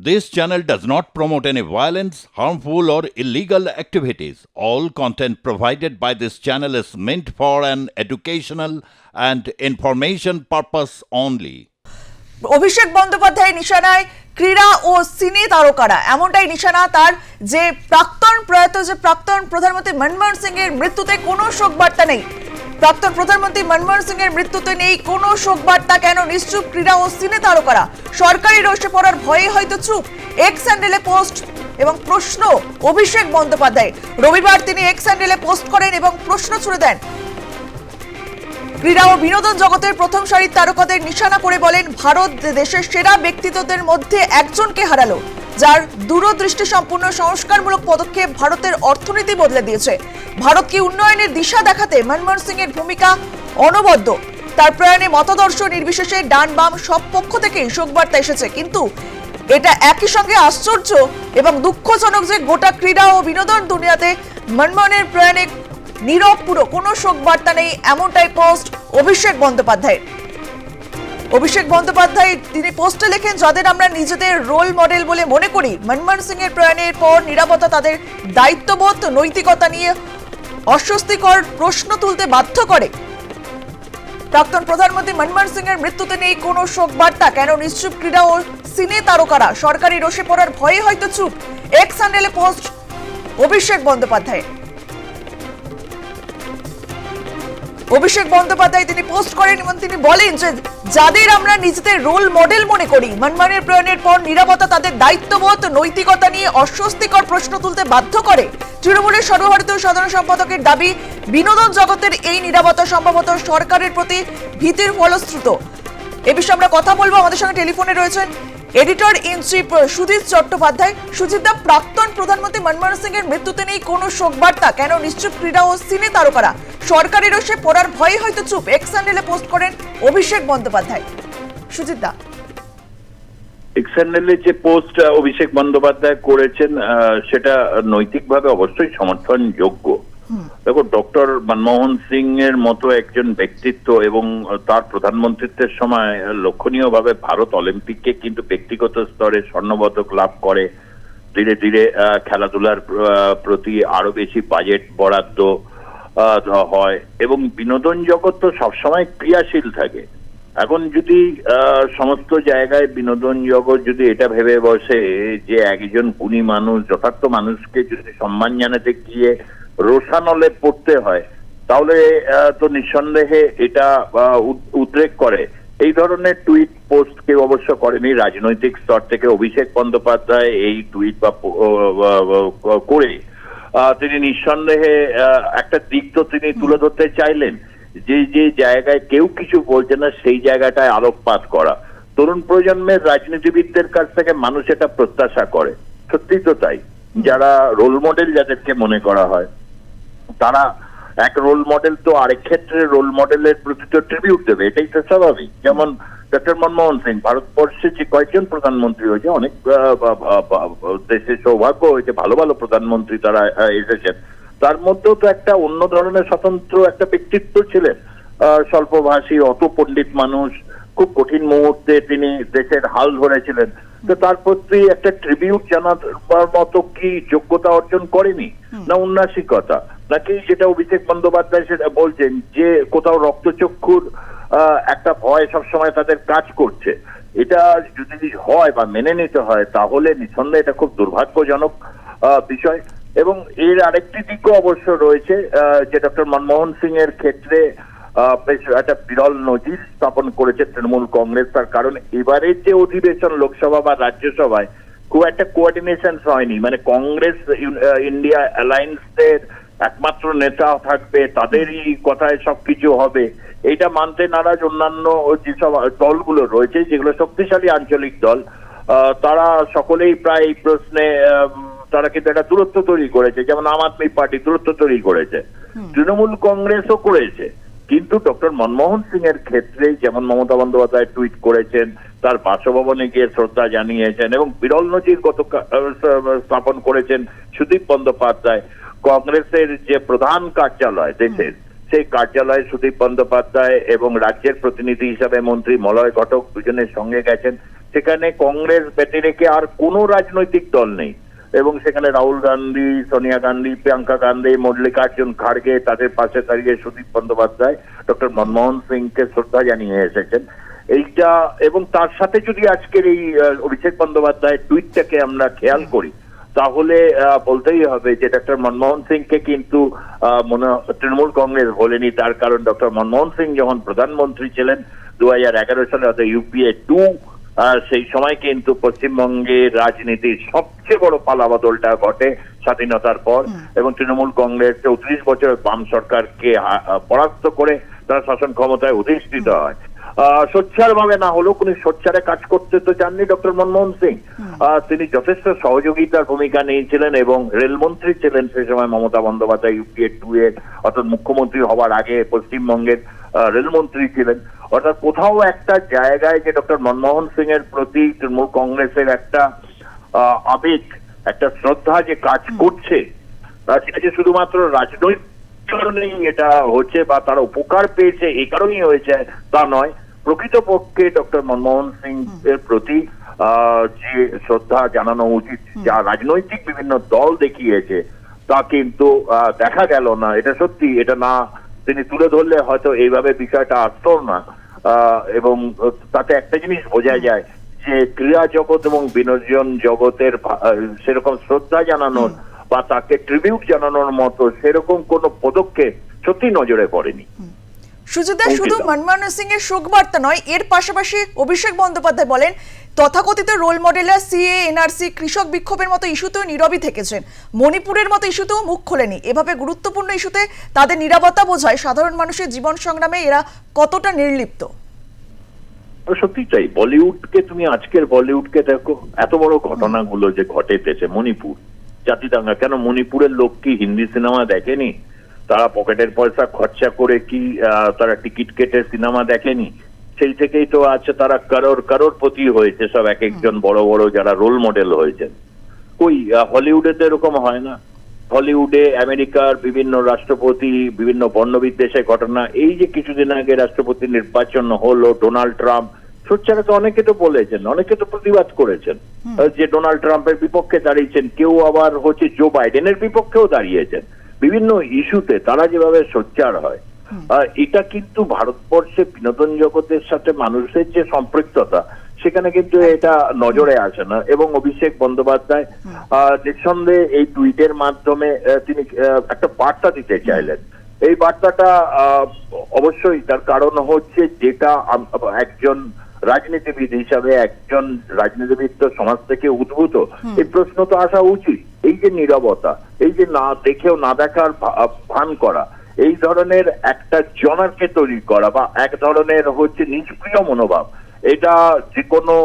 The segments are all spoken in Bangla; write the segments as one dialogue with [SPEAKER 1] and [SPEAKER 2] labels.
[SPEAKER 1] This channel does not promote any violence, harmful, or illegal activities. All content provided by this channel is meant for an educational and information purpose only.
[SPEAKER 2] Abhishek Bandyopadhyay নিশানায় ক্রীড়া ও সিনে তারকারা, এমনটাই নিশানা তার যে প্রাক্তন প্রধানমন্ত্রী মনমোহন সিং এর মৃত্যুতে কোনো শোক বার্তা নেই। প্রাক্তন প্রধানমন্ত্রী মনমোহন সিং এর মৃত্যুতে নেই কোনো শোক বার্তা। কেন নিশ্চুপ ক্রীড়া ও সিনে তারকারা? সরকারি রোষে পড়ার ভয়ে হয়তো চুপ। এক্স হ্যান্ডেলে পোস্ট এবং প্রশ্ন অভিষেক বন্দ্যোপাধ্যায়। রবিবার তিনি এক্স হ্যান্ডেলে পোস্ট করেন এবং প্রশ্ন ছুড়ে দেন। ক্রীড়া ও বিনোদন জগতের প্রথম সারির তারকাদের নিশানা করে বলেন, ভারত দেশের সেরা ব্যক্তিত্বদের মধ্যে একজনকে হারালো, যার দূরদৃষ্টি সম্পূর্ণ সংস্কারমূলক পদক্ষেপ ভারতের অর্থনীতি বদলে দিয়েছে। ভারতকে উন্নয়নের দিশা দেখাতে মনমোহন সিং এর ভূমিকা অনবদ্য। তার প্রয়াণে মতাদর্শ নির্বিশেষে ডান বাম সব পক্ষ থেকেই শোকবার্তা এসেছে। কিন্তু এটা একই সঙ্গে আশ্চর্য এবং দুঃখজনক যে গোটা ক্রীড়া ও বিনোদন দুনিয়াতে মনমোহনের প্রয়াণে নীরব, পুরো কোনো শোক বার্তা নেই, এমনটাই পোস্ট অভিষেক বন্দ্যোপাধ্যায়। অভিষেক বন্দ্যোপাধ্যায় তিনি পোস্টে লেখেন, যাদের আমরা নিজেদের রোল মডেল বলে মনে করি, মনমোহন সিং এর প্রয়াণের পর নীরবতা তাদের দায়িত্ববোধ, নৈতিকতা নিয়ে অস্বস্তিকর প্রশ্ন তুলতে বাধ্য করে। প্রাক্তন প্রধানমন্ত্রী মনমোহন সিং এর মৃত্যুতে নেই কোনো শোক বার্তা। কেন নিশ্চুপ ক্রীড়া ও সিনে তারকারা? সরকারি রোষে পড়ার ভয়ে হয়তো চুপ। এক্স হ্যান্ডেলে পোস্ট অভিষেক বন্দ্যোপাধ্যায়। অভিষেক বন্দ্যোপাধ্যায় তিনি পোস্ট করেন এবং তিনি বলেন যে যাদের আমরা নিজেদের রোল মডেল মনে করি, মনমোহনের প্রয়াণের পর নীরবতা তাদের দায়িত্ববোধ, নৈতিকতা নিয়ে অস্বস্তিকর প্রশ্ন তুলতে বাধ্য করে। তৃণমূলের সর্বভারতীয় সাধারণ সম্পাদকের দাবি, বিনোদন জগতের এই নীরবতা সম্ভবত সরকারের প্রতি ভীতির ফলশ্রুত। এ বিষয়ে আমরা কথা বলবো। আমাদের সঙ্গে টেলিফোনে রয়েছেন editor in chief Sujit Chattopadhyay. সুজিতদা, প্রাক্তন প্রধানমন্ত্রী মনমোহন সিং এর মৃত্যুতে নেই কোনো শোক বার্তা। কেন নিশ্চুপ ক্রীড়া ও সিনে তারকারা? সরকারি রোষে পড়ার ভয়ে হয়তো চুপ। এক্স হ্যান্ডেলে পোস্ট করেন অভিষেক বন্দ্যোপাধ্যায়। সুজিতদা,
[SPEAKER 3] এক্স হ্যান্ডেলে যে পোস্ট অভিষেক বন্দ্যোপাধ্যায় করেছেন সেটা নৈতিকভাবে অবশ্যই সমর্থনযোগ্য। দেখো, ডক্টর মনমোহন সিং এর মতো একজন ব্যক্তিত্ব এবং তার প্রধানমন্ত্রিত্বের সময় লক্ষণীয়ভাবে ভারত অলিম্পিকে কিন্তু ব্যক্তিগত স্তরে স্বর্ণপদক লাভ করে। ধীরে ধীরে খেলাধুলার প্রতি আরো বেশি বাজেট বরাদ্দ হয় এবং বিনোদন জগৎ তো সবসময় ক্রিয়াশীল থাকে। এখন যদি সমস্ত জায়গায় বিনোদন জগৎ যদি এটা ভেবে বসে যে একজন গুণী মানুষ, যথার্থ মানুষকে যদি সম্মান জানাতে গিয়ে রোষানলে পড়তে হয়, তাহলে তো নিঃসন্দেহে এটা উদ্রেক করে। এই ধরনের টুইট পোস্ট কেউ অবশ্য করেনি রাজনৈতিক স্তর থেকে। অভিষেক বন্দ্যোপাধ্যায় এই টুইট বা করে তিনি নিঃসন্দেহে একটা দিক তো তিনি তুলে ধরতে চাইলেন, যে যে জায়গায় কেউ কিছু বলছে না সেই জায়গাটায় আলোকপাত করা। তরুণ প্রজন্মের রাজনীতিবিদদের কাছ থেকে মানুষ এটা প্রত্যাশা করে, সত্যি তো তাই। যারা রোল মডেল যাদেরকে মনে করা হয়, তারা এক রোল মডেল তো আরেক ক্ষেত্রে রোল মডেলের প্রতি তো ট্রিবিউট দেবে, এটাই তো স্বাভাবিক। যেমন ডক্টর মনমোহন সিং, ভারতবর্ষে যে কয়েকজন প্রধানমন্ত্রী হয়েছে, অনেক দেশে সৌভাগ্য হয়েছে, ভালো ভালো প্রধানমন্ত্রী তারা এসেছেন, তার মধ্যেও তো একটা অন্য ধরনের স্বতন্ত্র একটা ব্যক্তিত্ব ছিলেন। স্বল্পভাষী, অত পণ্ডিত মানুষ, খুব কঠিন মুহূর্তে তিনি দেশের হাল ধরেছিলেন। তো তার প্রতি একটা ট্রিবিউট জানাবার মতো কি যোগ্যতা অর্জন করেনি? না উন্নাসিকতা, নাকি যেটা অভিষেক বন্দ্যোপাধ্যায় সেটা বলছেন যে কোথাও রক্তচক্ষুর একটা ভয় সবসময় তাদের কাজ করছে? এটা যদি হয় বা মেনে নিতে হয়, তাহলে নিঃসন্দেহে এটা খুব দুর্ভাগ্যজনক বিষয়। এবং এর আরেকটি দিকও অবশ্য রয়েছে, যে ডক্টর মনমোহন সিং এর ক্ষেত্রে বেশ একটা বিরল নজির স্থাপন করেছে তৃণমূল কংগ্রেস। তার কারণ এবারের যে অধিবেশন লোকসভা বা রাজ্যসভায় খুব একটা কোঅর্ডিনেশন হয়নি। মানে কংগ্রেস ইন্ডিয়া অ্যালায়েন্সের একমাত্র নেতা থাকবে, তাদেরই কথায় সবকিছু হবে, এইটা মানতে নারাজ অন্যান্য যেসব দলগুলো রয়েছে, যেগুলো শক্তিশালী আঞ্চলিক দল, তারা সকলেই প্রায় এই প্রশ্নে তারা কিন্তু একটা দূরত্ব তৈরি করেছে। যেমন আম আদমি পার্টি দূরত্ব তৈরি করেছে, তৃণমূল কংগ্রেসও করেছে। কিন্তু ডক্টর মনমোহন সিং এর ক্ষেত্রে যেমন মমতা বন্দ্যোপাধ্যায় টুইট করেছেন, তার বাসভবনে গিয়ে শ্রদ্ধা জানিয়েছেন এবং বিরল নজির স্থাপন করেছেন সুদীপ বন্দ্যোপাধ্যায়। কংগ্রেসের যে প্রধান কার্যালয় দেশের, সেই কার্যালয়ে সুদীপ বন্দ্যোপাধ্যায় এবং রাজ্যের প্রতিনিধি হিসাবে মন্ত্রী মলয় ঘটক দুজনের সঙ্গে গেছেন। সেখানে কংগ্রেস ব্যতি রেখে আর কোনো রাজনৈতিক দল নেই, এবং সেখানে রাহুল গান্ধী, সোনিয়া গান্ধী, প্রিয়াঙ্কা গান্ধী, মল্লিকার্জুন খাড়গে, তাদের পাশে দাঁড়িয়ে সুদীপ বন্দ্যোপাধ্যায় ডক্টর মনমোহন সিংকে শ্রদ্ধা জানিয়ে এসেছেন। এইটা, এবং তার সাথে যদি আজকের এই অভিষেক বন্দ্যোপাধ্যায়ের টুইটটাকে আমরা খেয়াল করি, তাহলে বলতেই হবে যে ডক্টর মনমোহন সিংকে কিন্তু তৃণমূল কংগ্রেস ভোলেনি। তার কারণ ডক্টর মনমোহন সিং যখন প্রধানমন্ত্রী ছিলেন 2011 সালে, অর্থাৎ UPA 2, সেই সময় কিন্তু পশ্চিমবঙ্গের রাজনীতির সবচেয়ে বড় পালাবদলটা ঘটে স্বাধীনতার পর, এবং তৃণমূল কংগ্রেস 34 বছরের বাম সরকারকে পরাস্ত করে তারা শাসন ক্ষমতায় অধিষ্ঠিত হয়। সোচ্চার ভাবে না হলেও কোনো সোচ্চারে কাজ করতে তো চাননি ডক্টর মনমোহন সিং। তিনি যথেষ্ট সহযোগিতার ভূমিকা নিয়েছিলেন, এবং রেলমন্ত্রী ছিলেন সেই সময় মমতা বন্দ্যোপাধ্যায়, UPA 2 এর, অর্থাৎ মুখ্যমন্ত্রী হওয়ার আগে পশ্চিমবঙ্গের রেলমন্ত্রী ছিলেন। অর্থাৎ কোথাও একটা জায়গায় যে ডক্টর মনমোহন সিং এর প্রতি তৃণমূল কংগ্রেসের একটা আবেগ, একটা শ্রদ্ধা যে কাজ করছে, সেটা যে শুধুমাত্র রাজনৈতিক কারণেই এটা হচ্ছে বা তারা উপকার পেয়েছে এই কারণেই হয়েছে তা নয়। প্রকৃতপক্ষে ডক্টর মনমোহন সিং এর প্রতি যে শ্রদ্ধা জানানো উচিত, যা রাজনৈতিক বিভিন্ন দল দেখিয়েছে, তা কিন্তু দেখা গেল না। এটা সত্যি, এটা না তিনি তুলে ধরলে হয়তো এইভাবে বিষয়টা আসতো না। এবং তাতে একটা জিনিস বোঝা যায় যে ক্রীড়া জগৎ এবং বিনোদন জগতের সেরকম শ্রদ্ধা জানানোর বা তাকে ট্রিবিউট জানানোর মতো সেরকম কোনো পদক্ষেপ সত্যি নজরে পড়েনি।
[SPEAKER 2] সুজিতা, শুধু মনমোহন সিং এর শোক বার্তা নয়, এর পাশাপাশি অভিষেক বন্দ্যোপাধ্যায় বলেন তথাকথিত রোল মডেলার CAA, NRC, কৃষক বিক্ষোভের মতো ইস্যুতেও নীরবই থেকেছেন, মণিপুরের মতো ইস্যুতেও মুখ খোলেনি। এভাবে গুরুত্বপূর্ণ ইস্যুতে তাদের নীরবতা বোঝায় সাধারণ মানুষের জীবন সংগ্রামে এরা কতটা নির্লিপ্ত।
[SPEAKER 3] সত্যি চাই, বলিউডকে তুমি আজকের বলিউডকে দেখো, এত বড় ঘটনাগুলো যে ঘটেছে, মণিপুর জাতিদাঙ্গা, কেন মণিপুরের লোক কি হিন্দি সিনেমা দেখেনি? তারা পকেটের পয়সা খরচা করে কি তারা টিকিট কেটে সিনেমা দেখেনি? সেই থেকেই তো আছে তারা করোড়পতি হয়েছে সব, এক একজন বড় বড় যারা রোল মডেল হয়েছেন। কই হলিউডে তো এরকম হয় না। হলিউডে আমেরিকার বিভিন্ন রাষ্ট্রপতি, বিভিন্ন বর্ণবিদ্বেষের ঘটনা, এই যে কিছুদিন আগে রাষ্ট্রপতি নির্বাচন হলো, ডোনাল্ড ট্রাম্প, সোচ্চারে তো অনেকে তো বলেছেন, অনেকে তো প্রতিবাদ করেছেন যে ডোনাল্ড ট্রাম্পের বিপক্ষে দাঁড়িয়েছেন, কেউ আবার হচ্ছে জো বাইডেনের বিপক্ষেও দাঁড়িয়েছেন। বিভিন্ন ইস্যুতে তারা যেভাবে সোচ্চার হয়, এটা কিন্তু ভারতবর্ষে বিনোদন জগতের সাথে মানুষের যে সম্পৃক্ততা, সেখানে কিন্তু এটা নজরে আসে না। এবং অভিষেক বন্দ্যোপাধ্যায় নিঃসন্দেহে এই টুইটের মাধ্যমে তিনি একটা বার্তা দিতে চাইলেন। এই বার্তাটা অবশ্যই তার কারণ হচ্ছে, যেটা একজন রাজনীতিবিদ হিসাবে, একজন রাজনীতিবিদ তো সমাজ থেকে উদ্ভূত, এই প্রশ্ন তো আসা উচিত। এই যে নীরবতা, এই যে না দেখেও না দেখার ভান করা, এই ধরনের একটা জনাকে তৈরি করা বা এক ধরনের হচ্ছে নিষ্ক্রিয় মনোভাব, এটা যে কোনো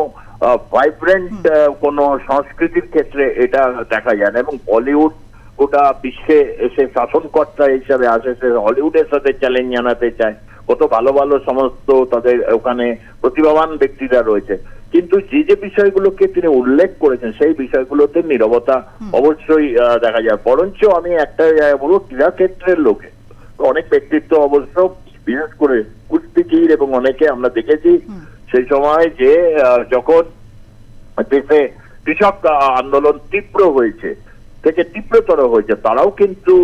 [SPEAKER 3] ভাইব্রেন্ট কোনো সংস্কৃতির ক্ষেত্রে এটা দেখা যায় না। এবং বলিউড গোটা বিশ্বে এসে শাসনকর্তা হিসাবে আসে, সে হলিউডের সাথে চ্যালেঞ্জ জানাতে চায়। কত ভালো ভালো সমস্ত তাদের ওখানে প্রতিভাবান ব্যক্তিরা রয়েছে, কিন্তু যে যে বিষয়গুলোকে তিনি উল্লেখ করেছেন সেই বিষয়গুলোতে নীরবতা অবশ্যই দেখা যায়। বরঞ্চ আমি একটা বলবো, ক্রীড়া ক্ষেত্রের লোকে অনেক ব্যক্তিত্ব অবশ্য, বিশেষ করে কুস্তিগীর এবং অনেকে আমরা দেখেছি সেই সময় যে যখন দেশে কৃষক আন্দোলন তীব্র হয়েছে, থেকে তীব্রতর হয়েছে, তারাও কিন্তু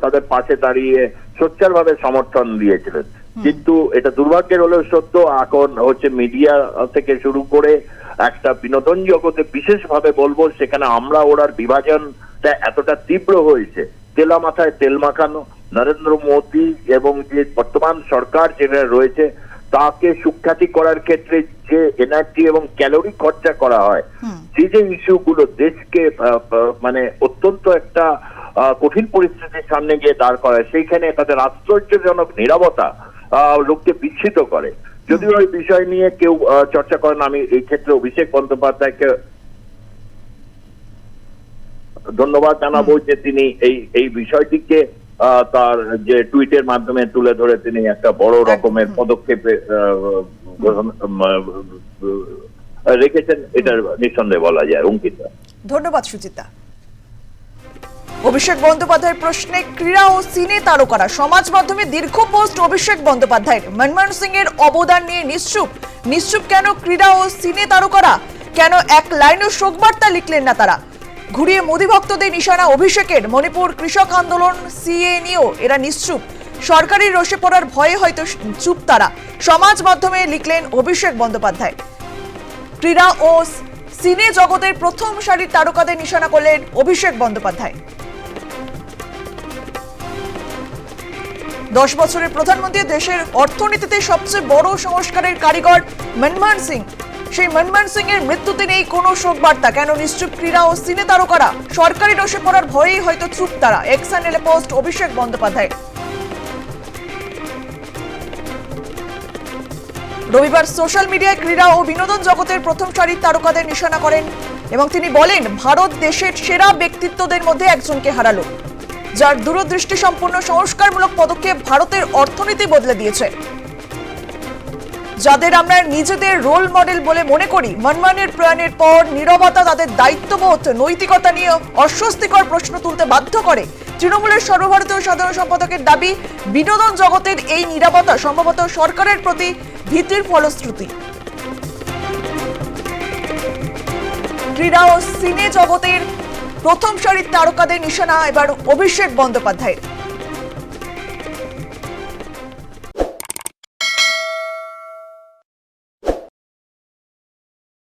[SPEAKER 3] তাদের পাশে দাঁড়িয়ে সোচ্চার ভাবে সমর্থন দিয়েছিলেন। কিন্তু এটা দুর্ভাগ্যের হলেও সত্য, এখন হচ্ছে মিডিয়া থেকে শুরু করে একটা বিনোদন জগতে বিশেষভাবে বলবো, সেখানে আমরা ওরার বিভাজনটা এতটা তীব্র হয়েছে, তেলা মাথায় তেল মাখানো। নরেন্দ্র মোদী এবং যে বর্তমান সরকার যেটা রয়েছে, তাকে সুখ্যাতি করার ক্ষেত্রে যে এনার্জি এবং ক্যালোরি খরচা করা হয়, যে যে ইস্যুগুলো দেশকে মানে অত্যন্ত একটা কঠিন পরিস্থিতির সামনে গিয়ে দাঁড় করায়, সেইখানে তাদের আশ্চর্যজনক নীরবতা লোককে বিস্মিত করে। যদিও ওই বিষয় নিয়ে কেউ চর্চা করেন, আমি এই ক্ষেত্রে অভিষেক বন্দ্যোপাধ্যায়কে ধন্যবাদ জানাবো যে তিনি এই বিষয়টিকে তার যে টুইটের মাধ্যমে তুলে ধরে তিনি একটা বড় রকমের পদক্ষেপে রেখেছেন, এটা নিঃসন্দেহে বলা যায়। অঙ্কিতা,
[SPEAKER 2] ধন্যবাদ সুজিতা। অভিষেক বন্দ্যোপাধ্যায়ের প্রশ্নে ক্রীড়া ও সিনে তারকারা সমাজ মাধ্যমে দীর্ঘ পোস্ট অভিষেক বন্দ্যোপাধ্যায়ের মনমোহন সিং এর অবদান নিয়ে নিশ্চুপ কেন ক্রীড়া ও সিনে তারকারা? কেন এক লাইনও শোকবার্তা লিখলেন না তারা? ঘুরিয়ে মোদি ভক্তদের নিশানা অভিষেকের। মণিপুর কৃষক আন্দোলন, সিএ নিয়েও এরা নিশ্চুপ। সরকারি রোষে পড়ার ভয়ে হয়তো চুপ তারা। সমাজ মাধ্যমে লিখলেন অভিষেক বন্দ্যোপাধ্যায়। ক্রীড়া ও সিনে জগতের প্রথম সারির তারকাদের নিশানা করলেন অভিষেক বন্দ্যোপাধ্যায়। 10 বছরের প্রধানমন্ত্রী, দেশের অর্থনীতিতে সবচেয়ে বড় সংস্কারের কারিগর মনমোহন সিং। সেই মনমোহন সিং এর মৃত্যুতে নেই কোনো শোকবার্তা। কেন নিশ্চুপ ক্রীড়া ও সিনে তারকারা? সরকারি রোষে পড়ার ভয়েই হয়তো চুপ তারা। এক্স হ্যান্ডেলে পোস্ট অভিষেক বন্দ্যোপাধ্যায়। রবিবার সোশ্যাল মিডিয়ায় ক্রীড়া ও বিনোদন জগতের প্রথম সারির তারকাদের নিশানা করেন এবং তিনি বলেন, ভারত দেশের সেরা ব্যক্তিত্বদের মধ্যে একজনকে হারালো, যার দূরদৃষ্টি সম্পন্ন সংস্কারমূলক পদক্ষেপ ভারতের অর্থনীতি বদলে দিয়েছে, যাদের আমরা নিজেদের রোল মডেল বলে মনে করি। মনমোহনের প্রয়াণের পর নীরবতা তাদের দায়িত্ববোধ, নৈতিকতা নিয়ে অস্বস্তিকর প্রশ্ন তুলতে বাধ্য করে। তৃণমূলের সর্বভারতীয় সাধারণ সম্পাদকের দাবি, বিনোদন জগতের এই নীরবতা সম্ভবত সরকারের প্রতি ভীতির ফলশ্রুতি। ক্রীড়া ও সিনে জগতের প্রথম সারির তারকাদের নিশানা এবার অভিষেক বন্দ্যোপাধ্যায়ের।